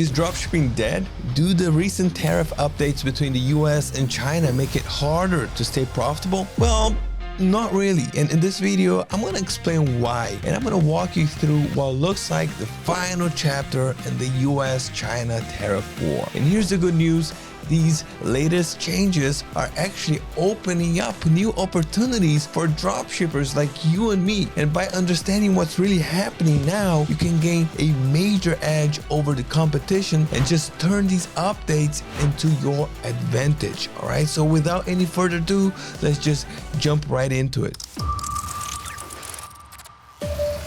Is dropshipping dead? Do the recent tariff updates between the US and China make it harder to stay profitable? Well, not really. And in this video, I'm going to explain why. And I'm going to walk you through what looks like the final chapter in the US-China tariff war. And here's the good news. These latest changes are actually opening up new opportunities for dropshippers like you and me. And by understanding what's really happening now, you can gain a major edge over the competition and just turn these updates into your advantage. All right, so without any further ado, let's just jump right into it.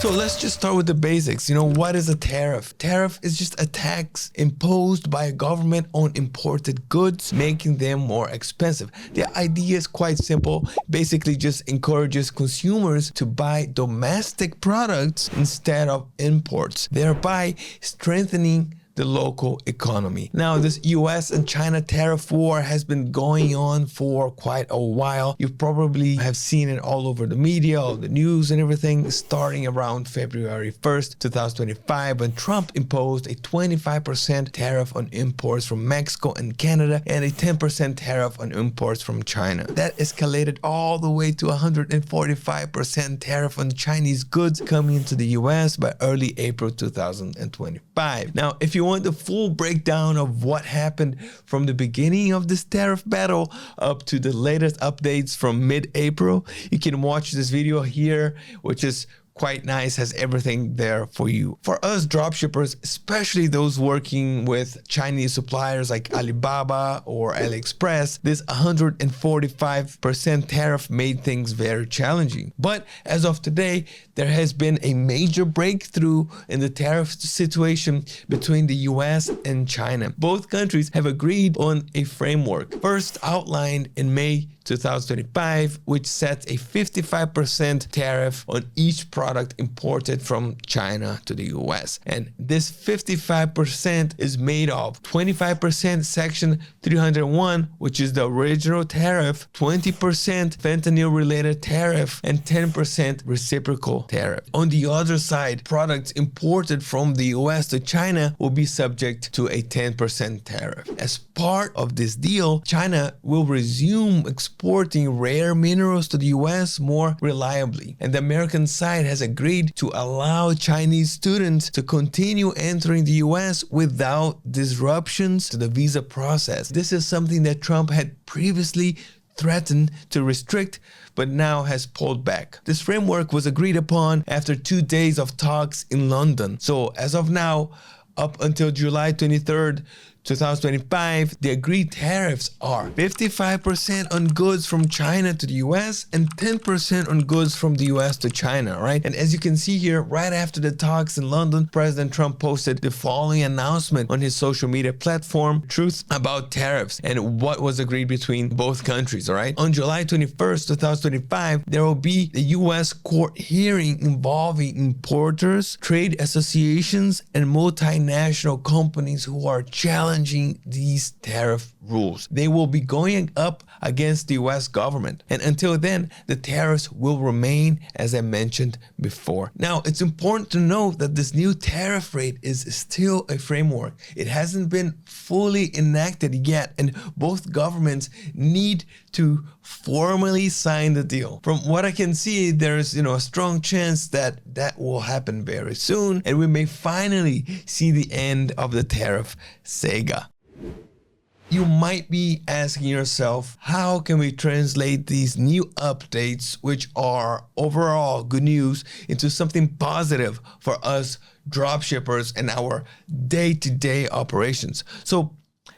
So let's just start with the basics. What is a tariff? Tariff is just a tax imposed by a government on imported goods, making them more expensive. The idea is quite simple. Basically just encourages consumers to buy domestic products instead of imports, thereby strengthening the local economy. Now, this US and China tariff war has been going on for quite a while. You probably have seen it all over the media, all the news and everything, starting around February 1st, 2025, when Trump imposed a 25% tariff on imports from Mexico and Canada and a 10% tariff on imports from China. That escalated all the way to 145% tariff on Chinese goods coming into the US by early April 2025. Now, if you want the full breakdown of what happened from the beginning of this tariff battle up to the latest updates from mid-April, you can watch this video here, which is quite nice, has everything there for you. For us dropshippers, especially those working with Chinese suppliers like Alibaba or AliExpress, this 145% tariff made things very challenging. But as of today, there has been a major breakthrough in the tariff situation between the US and China. Both countries have agreed on a framework, first outlined in May 2025, which sets a 55% tariff on each product imported from China to the US. And this 55% is made of 25% Section 301, which is the original tariff, 20% fentanyl-related tariff, and 10% reciprocal tariff. On the other side, products imported from the US to China will be subject to a 10% tariff. As part of this deal, China will resume exporting rare minerals to the US more reliably, and the American side has agreed to allow Chinese students to continue entering the US without disruptions to the visa process. This is something that Trump had previously threatened to restrict, but now has pulled back. This framework was agreed upon after 2 days of talks in London. So as of now, up until July 23rd, 2025, the agreed tariffs are 55% on goods from China to the US and 10% on goods from the US to China, right? And as you can see here, right after the talks in London, President Trump posted the following announcement on his social media platform, Truth About Tariffs, and what was agreed between both countries, all right? On July 21st, 2025, there will be a US court hearing involving importers, trade associations, and multinational companies who are challenging these tariff rules. They will be going up against the US government. And until then, the tariffs will remain as I mentioned before. Now, it's important to note that this new tariff rate is still a framework. It hasn't been fully enacted yet, and both governments need to formally sign the deal. From what I can see, there's a strong chance that that will happen very soon, and we may finally see the end of the tariff saga. You might be asking yourself, how can we translate these new updates, which are overall good news, into something positive for us dropshippers and our day-to-day operations? So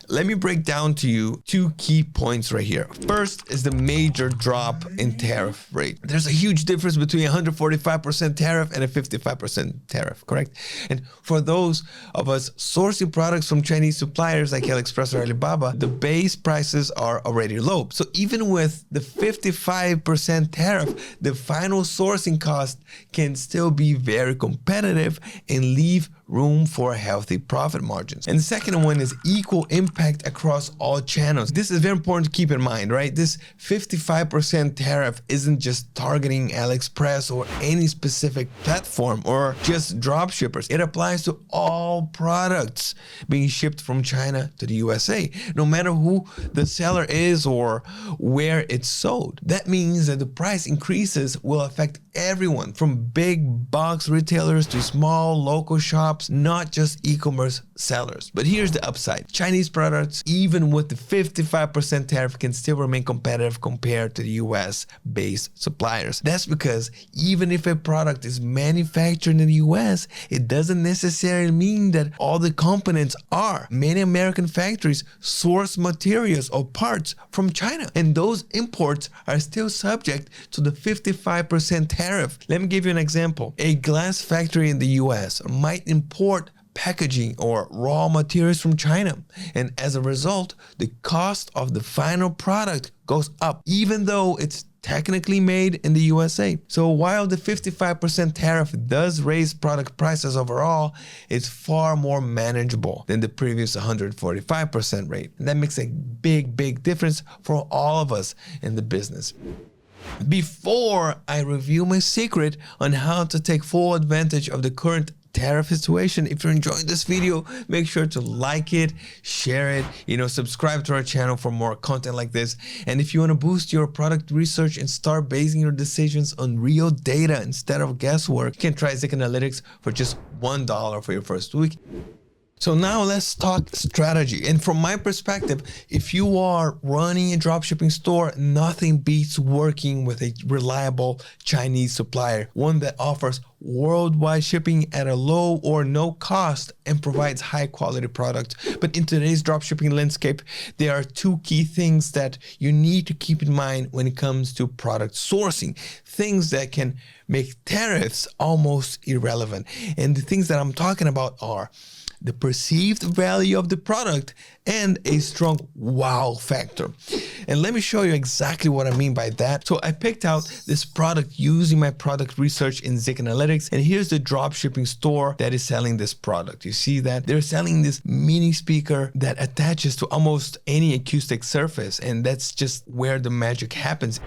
let me break down to you 2 key points right here. First is the major drop in tariff rate. There's a huge difference between 145% tariff and a 55% tariff, correct? And for those of us sourcing products from Chinese suppliers like AliExpress or Alibaba, the base prices are already low. So even with the 55% tariff, the final sourcing cost can still be very competitive and leave room for healthy profit margins. And the second one is equal impact across all channels. This is very important to keep in mind, right? This 55% tariff isn't just targeting AliExpress or any specific platform or just drop shippers. It applies to all products being shipped from China to the USA, no matter who the seller is or where it's sold. That means that the price increases will affect everyone, from big box retailers to small local shops, not just e-commerce sellers. But here's the upside. Chinese products, even with the 55% tariff, can still remain competitive compared to the US-based suppliers. That's because even if a product is manufactured in the US, it doesn't necessarily mean that all the components are. Many American factories source materials or parts from China, and those imports are still subject to the 55% tariff. Let me give you an example. A glass factory in the US might import packaging or raw materials from China, and as a result, the cost of the final product goes up, even though it's technically made in the USA. So while the 55% tariff does raise product prices overall, it's far more manageable than the previous 145% rate. And that makes a big difference for all of us in the business. Before I review my secret on how to take full advantage of the current tariff situation, if you're enjoying this video, make sure to like it, share it, subscribe to our channel for more content like this. And if you want to boost your product research and start basing your decisions on real data instead of guesswork, you can try Zik Analytics for just $1 for your first week. So now let's talk strategy. And from my perspective, if you are running a dropshipping store, nothing beats working with a reliable Chinese supplier, one that offers worldwide shipping at a low or no cost and provides high quality products. But in today's dropshipping landscape, there are two key things that you need to keep in mind when it comes to product sourcing, things that can make tariffs almost irrelevant. And the things that I'm talking about are the perceived value of the product and a strong wow factor. And let me show you exactly what I mean by that. So I picked out this product using my product research in Zik Analytics, and here's the dropshipping store that is selling this product. You see that they're selling this mini speaker that attaches to almost any acoustic surface, and that's just where the magic happens.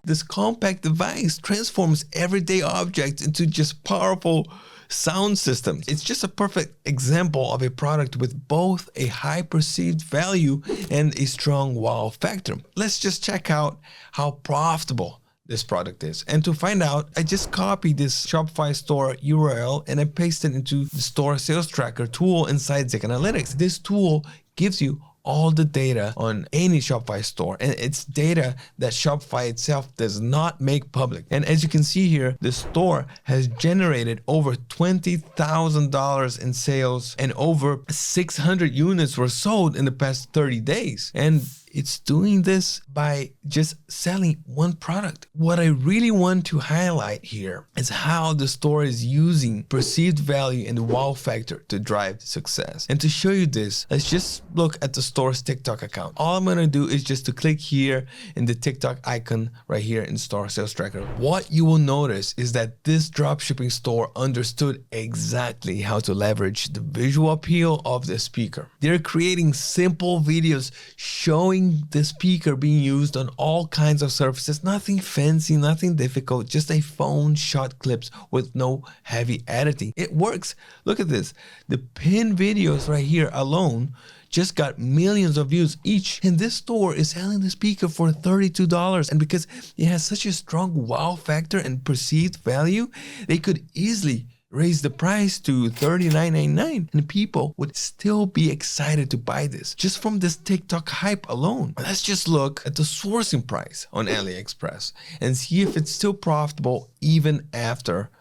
This compact device transforms everyday objects into just powerful sound systems. It's just a perfect example of a product with both a high perceived value and a strong wow factor. Let's just check out how profitable this product is. And to find out, I just copied this Shopify store URL and I pasted it into the store sales tracker tool inside Zik Analytics. This tool gives you all the data on any Shopify store, and it's data that Shopify itself does not make public. And as you can see here, the store has generated over $20,000 in sales and over 600 units were sold in the past 30 days. And it's doing this by just selling one product. What I really want to highlight here is how the store is using perceived value and the wow factor to drive success. And to show you this, let's just look at the store's TikTok account. All I'm gonna do is just to click here in the TikTok icon right here in Store Sales Tracker. What you will notice is that this dropshipping store understood exactly how to leverage the visual appeal of the speaker. They're creating simple videos showing the speaker being used on all kinds of surfaces, nothing fancy, nothing difficult, just a phone shot clips with no heavy editing. It works. Look at this. The pin videos right here alone just got millions of views each, and this store is selling the speaker for $32. And because it has such a strong wow factor and perceived value, they could easily raise the price to $39.99 and people would still be excited to buy this just from this TikTok hype alone. Let's just look at the sourcing price on AliExpress and see if it's still profitable even after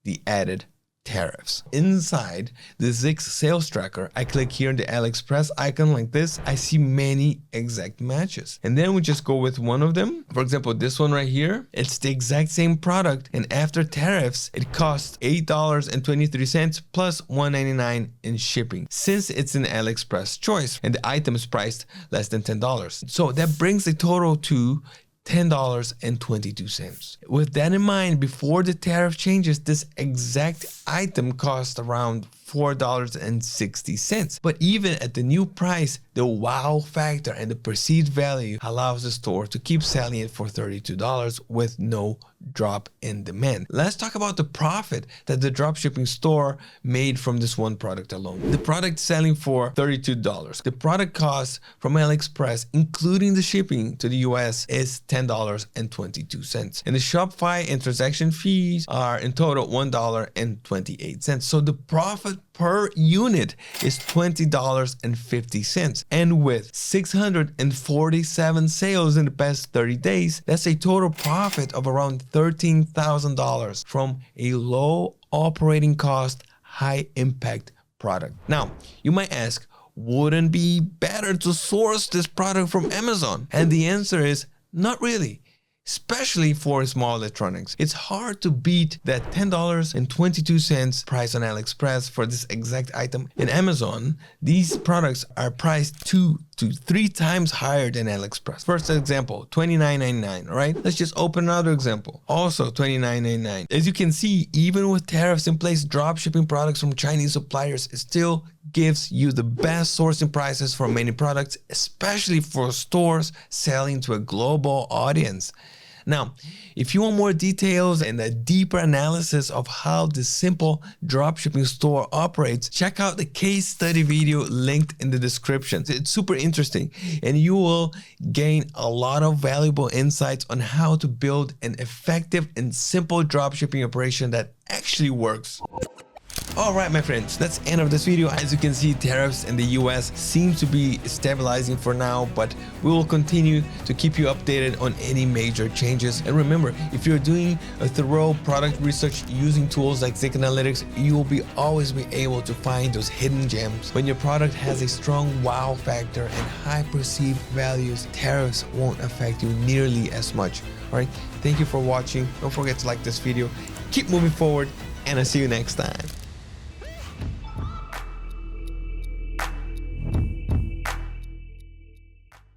the added tariffs. Inside the Zix sales tracker, I click here on the AliExpress icon like this. I see many exact matches. And then we just go with one of them. For example, this one right here, it's the exact same product. And after tariffs, it costs $8.23 plus $1.99 in shipping, since it's an AliExpress choice and the item is priced less than $10. So that brings the total to $10.22. With that in mind, before the tariff changes, this exact item cost around $4.60. But even at the new price, the wow factor and the perceived value allows the store to keep selling it for $32 with no drop in demand. Let's talk about the profit that the dropshipping store made from this one product alone. The product selling for $32. The product cost from AliExpress, including the shipping to the US, is $10.22. And the Shopify and transaction fees are in total $1.28. So the profit per unit is $20.50. And with 647 sales in the past 30 days, that's a total profit of around $13,000 from a low operating cost, high impact product. Now, you might ask, wouldn't it be better to source this product from Amazon? And the answer is not really. Especially for small electronics. It's hard to beat that $10.22 price on AliExpress for this exact item. In Amazon, these products are priced 2 to 3 times higher than AliExpress. First example, $29.99, right? Let's just open another example. Also $29.99. As you can see, even with tariffs in place, dropshipping products from Chinese suppliers still gives you the best sourcing prices for many products, especially for stores selling to a global audience. Now, if you want more details and a deeper analysis of how this simple dropshipping store operates, check out the case study video linked in the description. It's super interesting and you will gain a lot of valuable insights on how to build an effective and simple dropshipping operation that actually works. Alright my friends, that's the end of this video. As you can see, tariffs in the US seem to be stabilizing for now, but we will continue to keep you updated on any major changes. And remember, if you're doing a thorough product research using tools like Zix Analytics, you will always be able to find those hidden gems. When your product has a strong wow factor and high perceived values, tariffs won't affect you nearly as much. Alright, thank you for watching. Don't forget to like this video. Keep moving forward, and I'll see you next time.